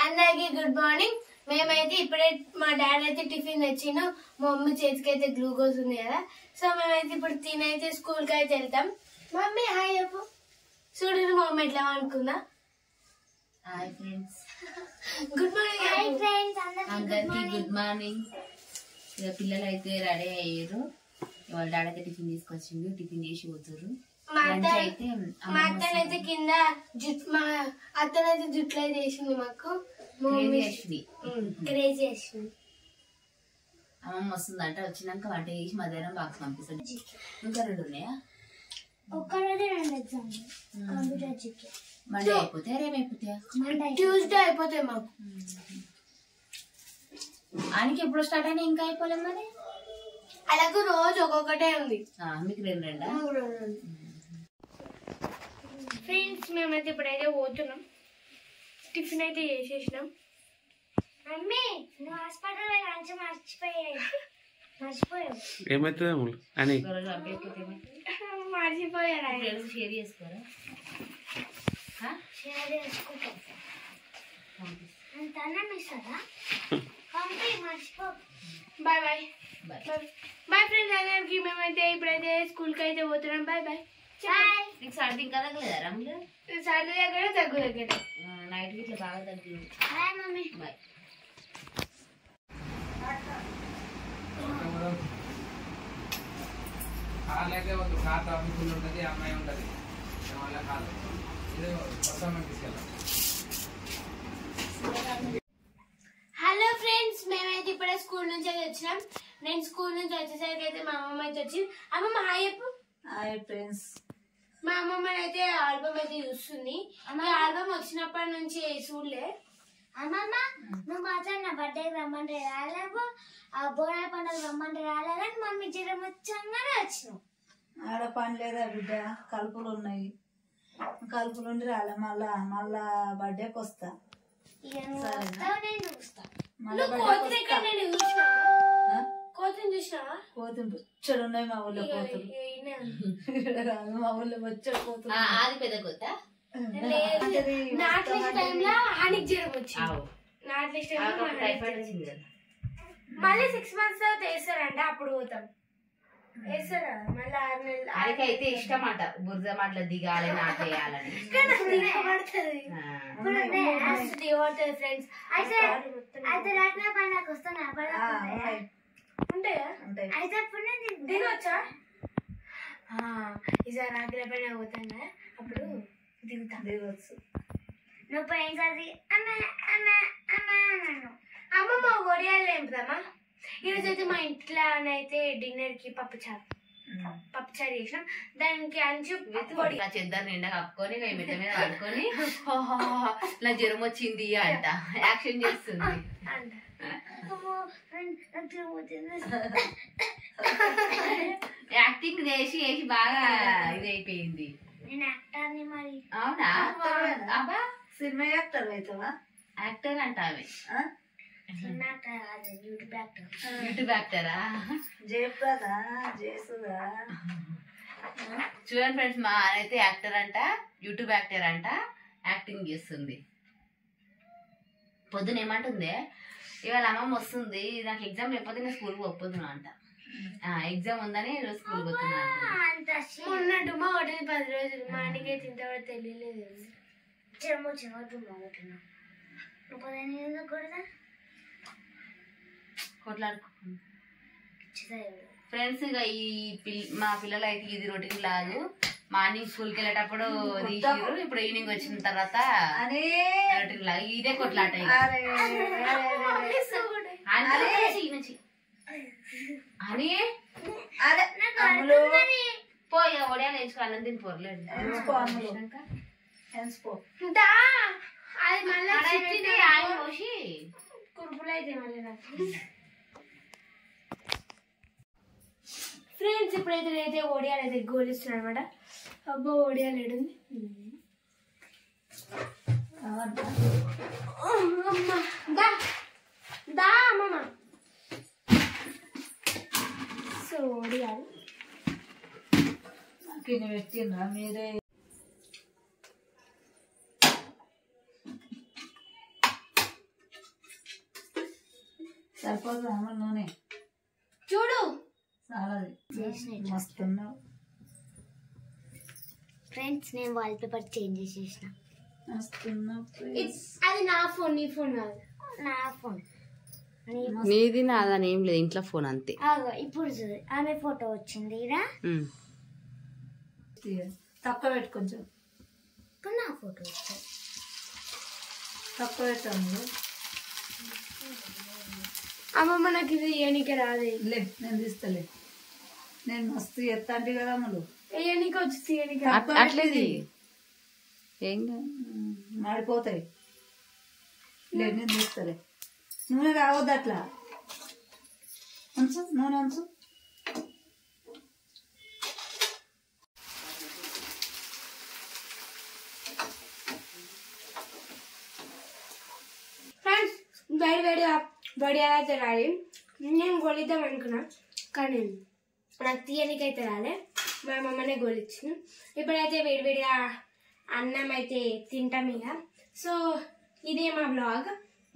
అందరికి good morning. మేమైతే ఇప్పుడే మా డాడీ అయితే టిఫిన్ తెచ్చిండు. మా మమ్మీ చేతికి అయితే గ్లూకోజ్ ఉంది కదా, సో మేమైతే ఇప్పుడు తినైతే స్కూల్ కి అయితే వెళ్తాం. మమ్మీ హాయ్ చెప్పు. చూడు మా మమ్మీ ఎట్లా అనుకుందా. Hi friends, good morning. Hi friends అందరికి గుడ్ మార్నింగ్. ఇక పిల్లలు అయితే రెడీ అయ్యారు. వాళ్ళ డాడీ అయితే టిఫిన్ తీసుకొచ్చిండు, టిఫిన్ చేసి పోతున్నారు. మా అత్తనైతే కింద మా అత్తనైతే జుట్లు అయితే వేసింది మాకు. క్రేజీ వేసింది. అమ్మమ్మ వస్తుందంట, వచ్చినాక వంట చేసి మధ్యాహ్నం బాక్స్ పంపిస్తాడు. ఇంకా 2 ఉన్నాయా? ఒక్కరోజు 2 ఎగ్జామ్స్. కంప్యూటర్ జీకే మండే అయిపోతాయా, రేపు అయిపోతాయా? ట్యూస్డే అయిపోతాయి మాకు. ఆయనకి ఎప్పుడు స్టార్ట్ అయినా ఇంకా అయిపోలేం మరి. అలాగే రోజు ఒక్కొక్కటే ఉంది. మీకు 2 ఫ్రెండ్స్ మేమైతే ఇప్పుడైతే పోతున్నాం. టిఫిన్ అయితే చేసేసినాం. మమ్మీ నువ్వు హాస్పిటల్ మర్చిపోయావు. ఏమైతుందేమో అని మర్చిపోయారా? షేర్ చేసుకోరా? షేర్ చేసుకుంటాం. బాయ్ బాయ్ బాయ్ ఫ్రెండ్స్ అందరికి. మేమైతే ఇప్పుడైతే స్కూల్ కి అయితే పోతున్నాం. Bye bye. నీకు సర్ది ఇంకా తగ్గలేదా రమ్లు? సర్ది దగ్గర దగ్గు దగ్గర నైట్ ఇట్లా బాగా తగ్గింది. Bye mummy. బాయ్. కాళ్ళకే వద్దు, కార్ ట్రాఫిక్ ఉంటుంది, అమ్మాయి ఉంటుంది, వల్ల కాదు. ఇది వస్తామని తీసుకెళ్తాం. హలో ఫ్రెండ్స్, మేమైతే ఇప్పుడే స్కూల్ నుంచి అయితే వచ్చినాం. నేను స్కూల్ నుంచి వచ్చేసరికి అయితే మా అమ్మమ్మ అయితే వచ్చింది. అమ్మమ్మ హాయ్ చెప్పు. Hi friends. మా అమ్మమ్మ అయితే ఆల్బమ్ అయితే చూస్తుంది. ఆల్బమ్ వచ్చినప్పటి నుంచి చూడలే. అమ్మమ్మ నువ్వు మాత్రం నా బర్త్డే రమ్మంటే రాలేవు, ఆ బోనాల పండుగ రమ్మంటే రాలేదని మమ్మీ జ్వరం వచ్చాగానే వచ్చినావు. ఆడ పని లేదా బిడ్డ, కలుపులు ఉన్నాయి, కలుపులు ఉండి రాలే. మళ్ళా బర్త్డేకి వస్తా. కోతిని చూసినావా? కోతులు బొచ్చడు ఉన్నాయి మా ఊళ్ళో. కోతులు మా ఊళ్ళో బొచ్చడు కోతులు. అది పెద్ద కొత్త నాట్లేసే టైంలో ఆనికి జ్వరం వచ్చింది. నాట్లేసే మళ్ళీ 6 months తర్వాత వేస్తారంట, అప్పుడు పోతాం. వేస్తారా మళ్ళీ 6 నెలలు. ఆయనకైతే ఇష్టం అంట బురద మాటలు దిగాలి, నాటేయాలని. ఫ్రెండ్స్ అయితే రాట్న పండుగ వస్తున్నా ఉంటాయా? అయితే దిగొచ్చా? ఈసారి రాత్రి పైన పోతాను, అప్పుడు దిగవచ్చు. నువ్వు పోయినసారి అమ్మమ్మ ఒడియాలు లేపుదామా? ఈరోజు అయితే మా ఇంట్లోనైతే డిన్నర్ కి పప్పుచారు చేసినాం. దానికి అంచు చెద్దరు నిండా కప్పుకొని మిట్ట మీద పడుకొని నా జ్వరం వచ్చింది అంట యాక్షన్ చేస్తుంది. యాక్టింగ్ చేసి బాగా ఇది అయిపోయింది. అవునా? అబ్బా సినిమా యాక్టర్ అవుతావా? యాక్టర్ అంట ఆమె. యూట్యూబ్ యాక్టరా? జయప్రదా జయసుదా. చూడండి ఫ్రెండ్స్, మా అయితే యాక్టర్ అంట, యూట్యూబ్ యాక్టర్ అంట, యాక్టింగ్ చేస్తుంది. పొద్దున ఏమంటుంది, ఇవాళ అమ్మమ్మ వస్తుంది, నాకు ఎగ్జామ్ లేకపోతే నేను స్కూల్కి పోతున్నా అంట. ఎగ్జామ్ ఉందని ఈరోజు స్కూల్ పోతున్నా. ఉన్నట్టు మా ఒకటి 10 రోజులు మా ఆయనకే తింటే కూడా తెలియలేదు. ఫ్రెండ్స్, ఇక మా పిల్లలు అయితే ఇది రొటీన్ లాగు. మార్నింగ్ స్కూల్కి వెళ్ళేటప్పుడు తీసిరు, ఇప్పుడు ఈవినింగ్ వచ్చిన తర్వాత రొటీన్ లాగా ఇదే కొట్లాట. అని పోయి ఒడియాలు వేసుకో, అన్నం తిని పొరలేదు. ఫ్రెండ్స్, ఇప్పుడైతే నేనైతే ఒడియాలు అయితే గోలిస్తున్నాను అనమాట. అబ్బో ఒడియాలు ఏడుంది. దా అమ్మమ్మ. సో ఒడియాలు పెట్టిండ్రా మీరే? సరిపోతుంది అమ్మ నూనె చూడు చాలా మస్తున్నావు ఫ్రెండ్స్. నేను వాల్ పేపర్ చేంజ్ చేసేసిన. మస్తున్నావు అది నా ఫోన్, నీ ఫోన్ కాదు. నా ఫోన్. నీది నాదని ఏం లేదు, ఇంట్లో ఫోన్ అంతే. ఇప్పుడు చూడు ఆమె ఫోటో వచ్చింది ఇరా. తక్కువ పెట్టు కొంచెం. ఇప్పుడు నా ఫోటో వచ్చింది. తక్కువ పెట్టాము. అమ్మమ్మ నాకు ఇది ఇయనికి రాదే. లే నేను తీస్తలే, నేను మస్తు ఎత్తా అంటే కదా అమ్మలు ఇయనికి వచ్చి తీయనికి అట్లేదు ఏం మాడిపోతాయి. లేదు నేను తీస్తలే. నూనె రావద్దు అట్లా. ఉంచు నూనె ఉంచు. ఫ్రెండ్స్ వేడి అయితే రాలి. నేను గొలిద్దాం అనుకున్నా కానీ నాకు తీయనికైతే రాలే. మా అమ్మమ్మనే గొలిచ్చింది. ఇప్పుడైతే వేడివేడిగా అన్నం అయితే తింటాం ఇక. సో ఇదే మా బ్లాగ్.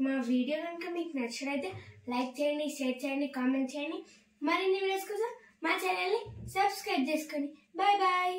మా వీడియో కనుక మీకు నచ్చినైతే లైక్ చేయండి, షేర్ చేయండి, కామెంట్ చేయండి. మరిన్ని వీడియోస్ కోసం మా ఛానల్ని సబ్స్క్రైబ్ చేసుకోండి. Bye bye.